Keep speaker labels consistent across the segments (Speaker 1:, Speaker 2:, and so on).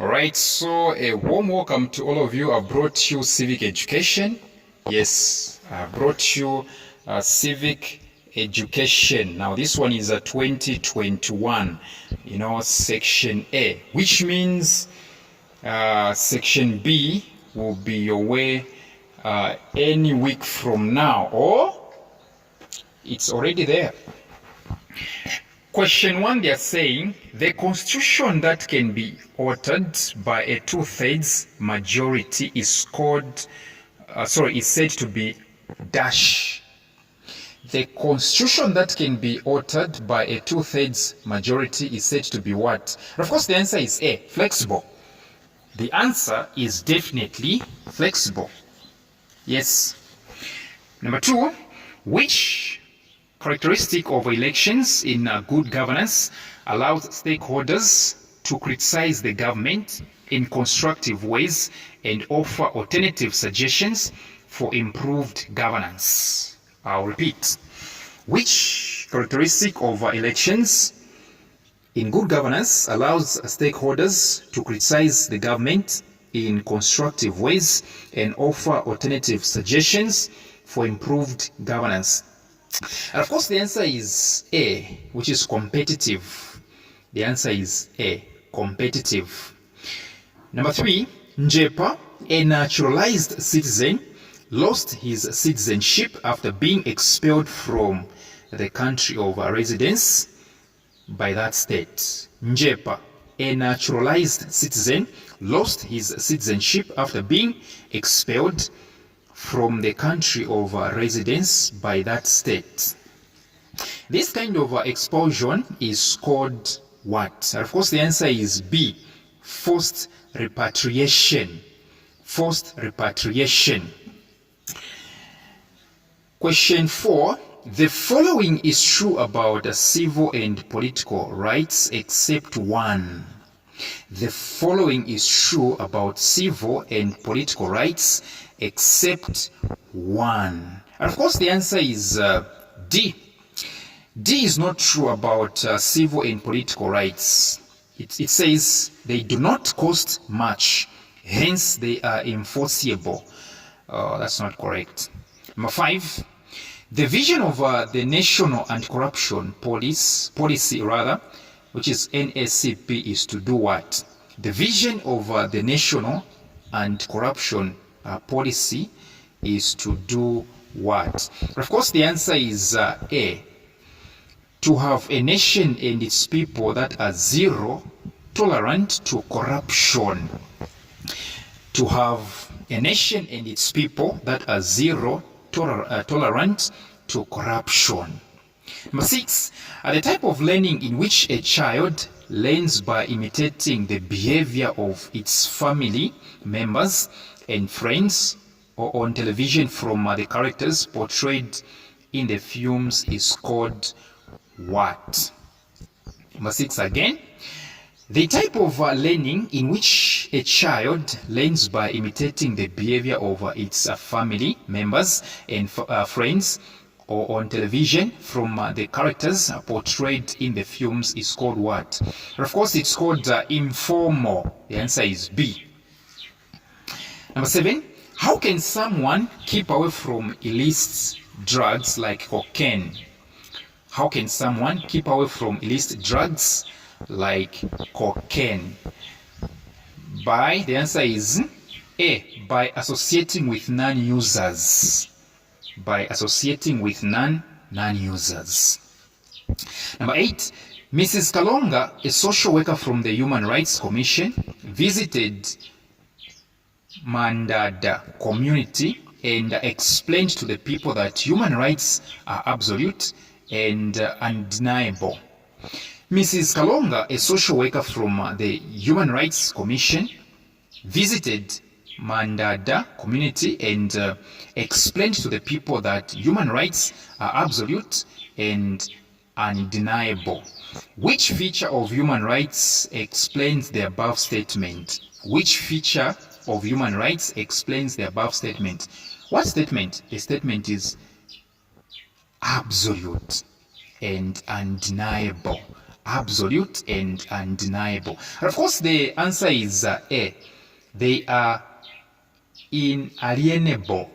Speaker 1: Alright, so a warm welcome to all of you. I brought you Civic Education. Yes, I brought you Civic Education. Now this one is a 2021, Section A, which means Section B will be your way any week from now, or it's already there. Question 1, they are saying the constitution that can be altered by a 2/3 majority is called, is said to be dash. The constitution that can be altered by a 2/3 majority is said to be what? And of course, the answer is A, flexible. The answer is definitely flexible. Yes. Number 2, which characteristic of elections in good governance allows stakeholders to criticize the government in constructive ways and offer alternative suggestions for improved governance? I'll repeat. Which characteristic of elections in good governance allows stakeholders to criticize the government in constructive ways and offer alternative suggestions for improved governance? And of course, the answer is A, which is competitive. The answer is A, competitive. Number 3, Njepa, a naturalized citizen, lost his citizenship after being expelled from the country of residence by that state. Njepa, a naturalized citizen, lost his citizenship after being expelled from the country of residence by that state. This kind of expulsion is called what? Of course, the answer is B, forced repatriation. Forced repatriation. Question 4, the following is true about civil and political rights except one. The following is true about civil and political rights except one. And of course, the answer is D. D is not true about civil and political rights. It says they do not cost much, hence they are enforceable. That's not correct. Number 5, the vision of the National Anti-Corruption Policy, which is NACP, is to do what? The vision of the National Anti-Corruption Policy is to do what? Of course, the answer is A, to have a nation and its people that are zero tolerant to corruption. To have a nation and its people that are zero tolerant to corruption. Number 6, the type of learning in which a child learns by imitating the behavior of its family members and friends or on television from the characters portrayed in the films is called what? Number 6 again. The type of learning in which a child learns by imitating the behavior of its family members and friends or on television from the characters portrayed in the films is called what? And of course, it's called informal. The answer is B. Number 7, how can someone keep away from illicit drugs like cocaine? How can someone keep away from illicit drugs like cocaine? The answer is A, by associating with non-users. By associating with non-users. Number 8, Mrs. Kalonga, a social worker from the Human Rights Commission, visited Mandada community and explained to the people that human rights are absolute and undeniable. Mrs. Kalonga, a social worker from the Human Rights Commission, visited Mandada community and explained to the people that human rights are absolute and undeniable. Which feature of human rights explains the above statement? Which feature of human rights explains the above statement? What statement? The statement is absolute and undeniable. absolute and undeniable. And of course, the answer is A. They are inalienable.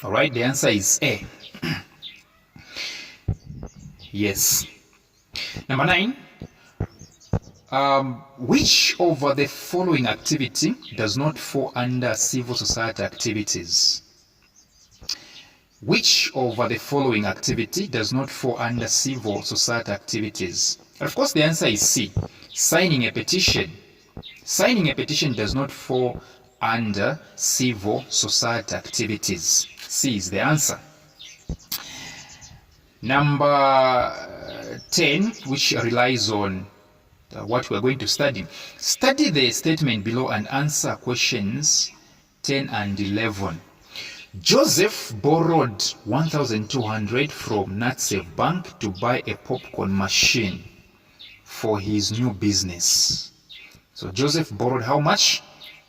Speaker 1: All right, the answer is A. Yes. Number 9. Which of the following activity does not fall under civil society activities? Which of the following activity does not fall under civil society activities? And of course, the answer is C. Signing a petition. Signing a petition does not fall under civil society activities. C is the answer. Number 10, which relies on what we are going to study. Study the statement below and answer questions 10 and 11. Joseph borrowed 1,200 from Natsev Bank to buy a popcorn machine for his new business. So Joseph borrowed how much?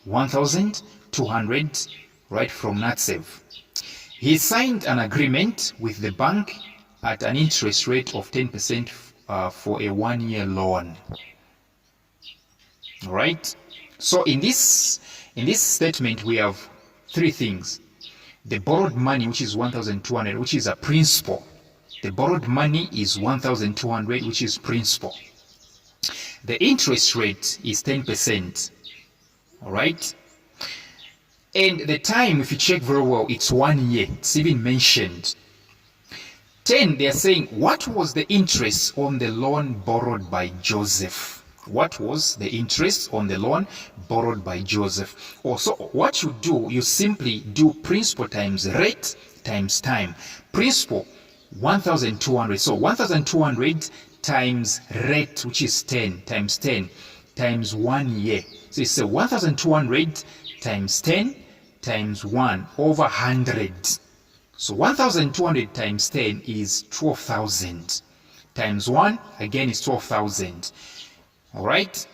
Speaker 1: 1,200, right, from Natsev. He signed an agreement with the bank at an interest rate of 10% for a 1-year loan. All right. So in this statement, we have 3 things. The borrowed money, which is 1,200, which is a principal. The borrowed money is 1,200, which is principal. The interest rate is 10%. All right. And the time, if you check very well, it's 1 year. It's even mentioned. 10, they are saying, what was the interest on the loan borrowed by Joseph? What was the interest on the loan borrowed by Joseph? Also, what you do, you simply do principal times rate times time. Principal, 1,200. So 1,200 times rate, which is 10 times 10 times 1 year. So it's 1,200 times 10 times 1 over 100. So 1,200 times 10 is 12,000. Times 1, again, is 12,000. All right?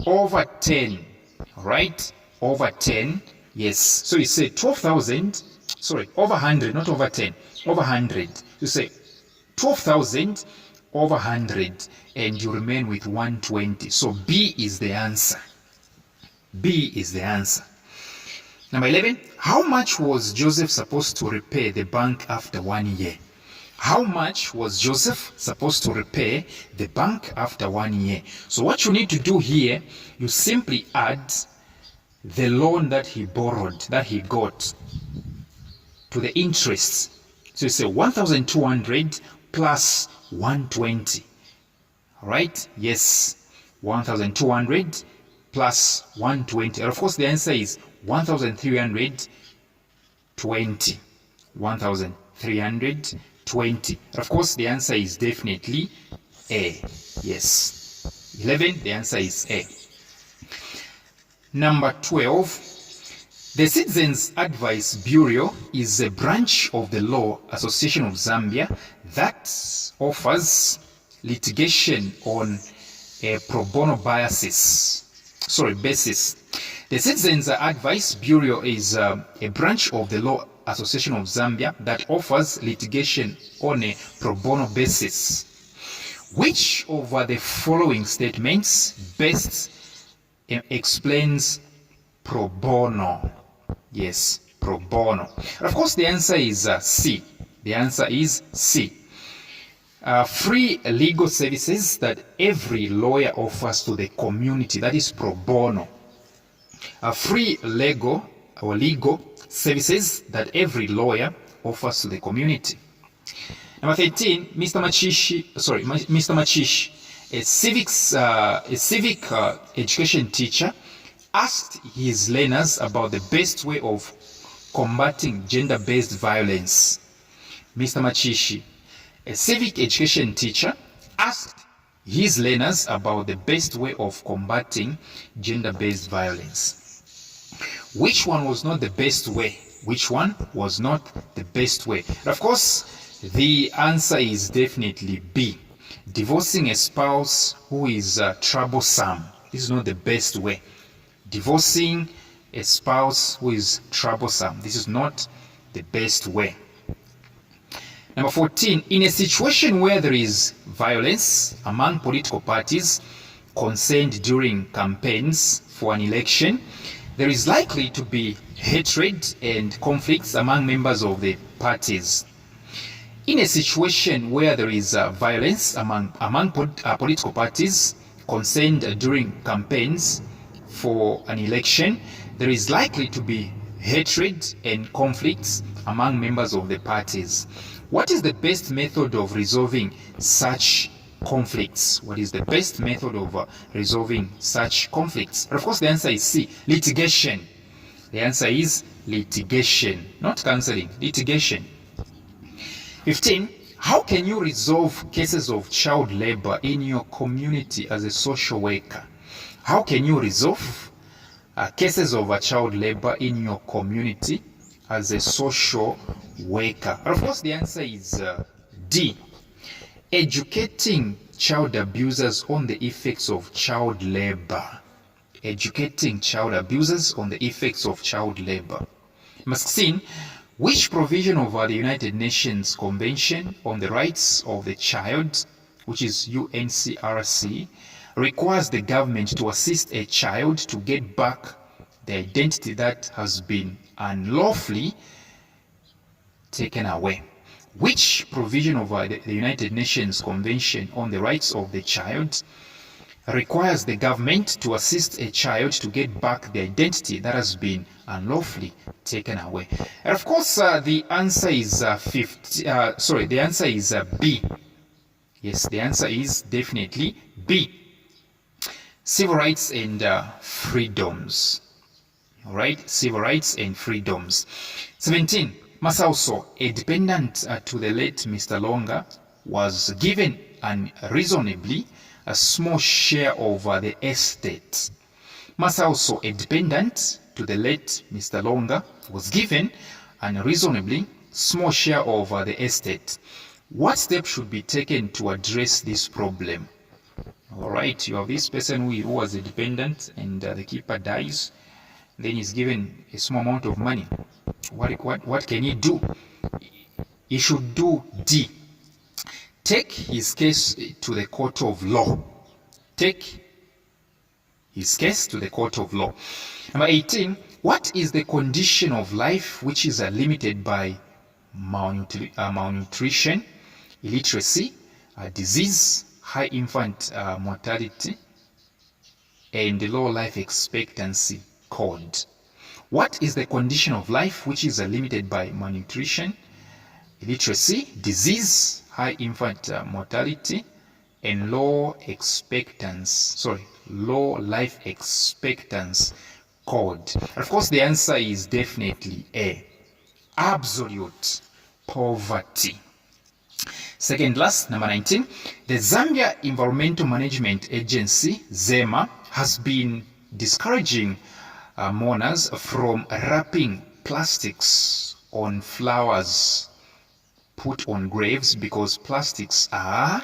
Speaker 1: Over 10. All right? Over 10. Yes. So you say 12,000. Sorry, over 100, not over 10. Over 100. You say 12,000 over 100. And you remain with 120. So B is the answer. B is the answer. Number 11, how much was Joseph supposed to repay the bank after 1 year? How much was Joseph supposed to repay the bank after 1 year? So what you need to do here, you simply add the loan that he borrowed, that he got, to the interest. So you say 1,200 plus 120. All right? Yes, 1,200 plus 120. And of course, the answer is 1,320. 1,320. And of course, the answer is definitely A. Yes. 11, the answer is A. Number 12, the Citizens Advice Bureau is a branch of the Law Association of Zambia that offers litigation on a pro bono basis. The Citizens Advice Bureau is a branch of the Law Association of Zambia that offers litigation on a pro bono basis. Which of the following statements best explains pro bono? Yes, pro bono. And of course, the answer is C. The answer is C. Free legal services that every lawyer offers to the community, that is pro bono. Free legal services that every lawyer offers to the community. Number 13, Mr. Machishi, a civic education teacher, asked his learners about the best way of combating gender-based violence. Mr. Machishi, a civic education teacher, asked his learners about the best way of combating gender-based violence. Which one was not the best way? Which one was not the best way? And of course, the answer is definitely B. Divorcing a spouse who is troublesome. This is not the best way. Divorcing a spouse who is troublesome. This is not the best way. Number 14, in a situation where there is violence among political parties concerned during campaigns for an election, there is likely to be hatred and conflicts among members of the parties. In a situation where there is violence among political parties concerned during campaigns for an election, there is likely to be hatred and conflicts among members of the parties. What is the best method of resolving such conflicts? What is the best method of resolving such conflicts? And of course, the answer is C, litigation. The answer is litigation, not counseling, litigation. 15, how can you resolve cases of child labor in your community as a social worker? How can you resolve cases of child labor in your community as a social worker? And of course, the answer is D, educating child abusers on the effects of child labor. Educating child abusers on the effects of child labor. Number 16, which provision of the United Nations Convention on the Rights of the Child, which is UNCRC, requires the government to assist a child to get back the identity that has been unlawfully taken away? Which provision of the United Nations Convention on the Rights of the Child requires the government to assist a child to get back the identity that has been unlawfully taken away? And of course, the answer is the answer is B. Yes, the answer is definitely B. Civil rights and freedoms. All right, civil rights and freedoms. 17, Masauso, a dependent to the late Mr. Longa, was given unreasonably a small share of the estate. Masauso, a dependent to the late Mr. Longa, was given unreasonably small share of the estate. What steps should be taken to address this problem? All right, you have this person who was a dependent, and the keeper dies, then he's given a small amount of money. What can he do? He should do D. Take his case to the court of law. Take his case to the court of law. Number 18, what is the condition of life which is limited by malnutrition, illiteracy, disease, high infant mortality, and low life expectancy called? What is the condition of life which is limited by malnutrition, illiteracy, disease, high infant mortality, and low life expectancy called? Of course, the answer is definitely A, absolute poverty. Second last, number 19, the Zambia Environmental Management Agency, ZEMA, has been discouraging mourners from wrapping plastics on flowers put on graves because plastics are...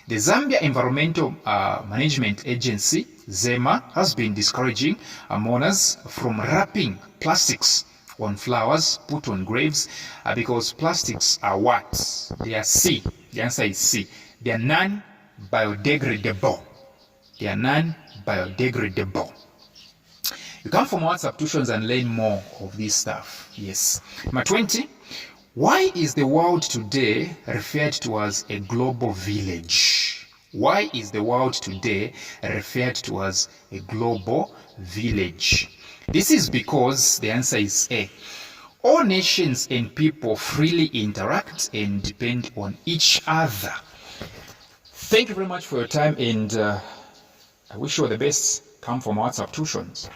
Speaker 1: The Zambia Environmental Management Agency, ZEMA, has been discouraging mourners from wrapping plastics on flowers put on graves because plastics are what? They are C. The answer is C. They are non-biodegradable. They are non-biodegradable. You come from WhatsApp tuitions and learn more of this stuff. Yes. Number 20. Why is the world today referred to as a global village? Why is the world today referred to as a global village? This is because the answer is A. All nations and people freely interact and depend on each other. Thank you very much for your time, and I wish you all the best. Come from WhatsApp tuitions.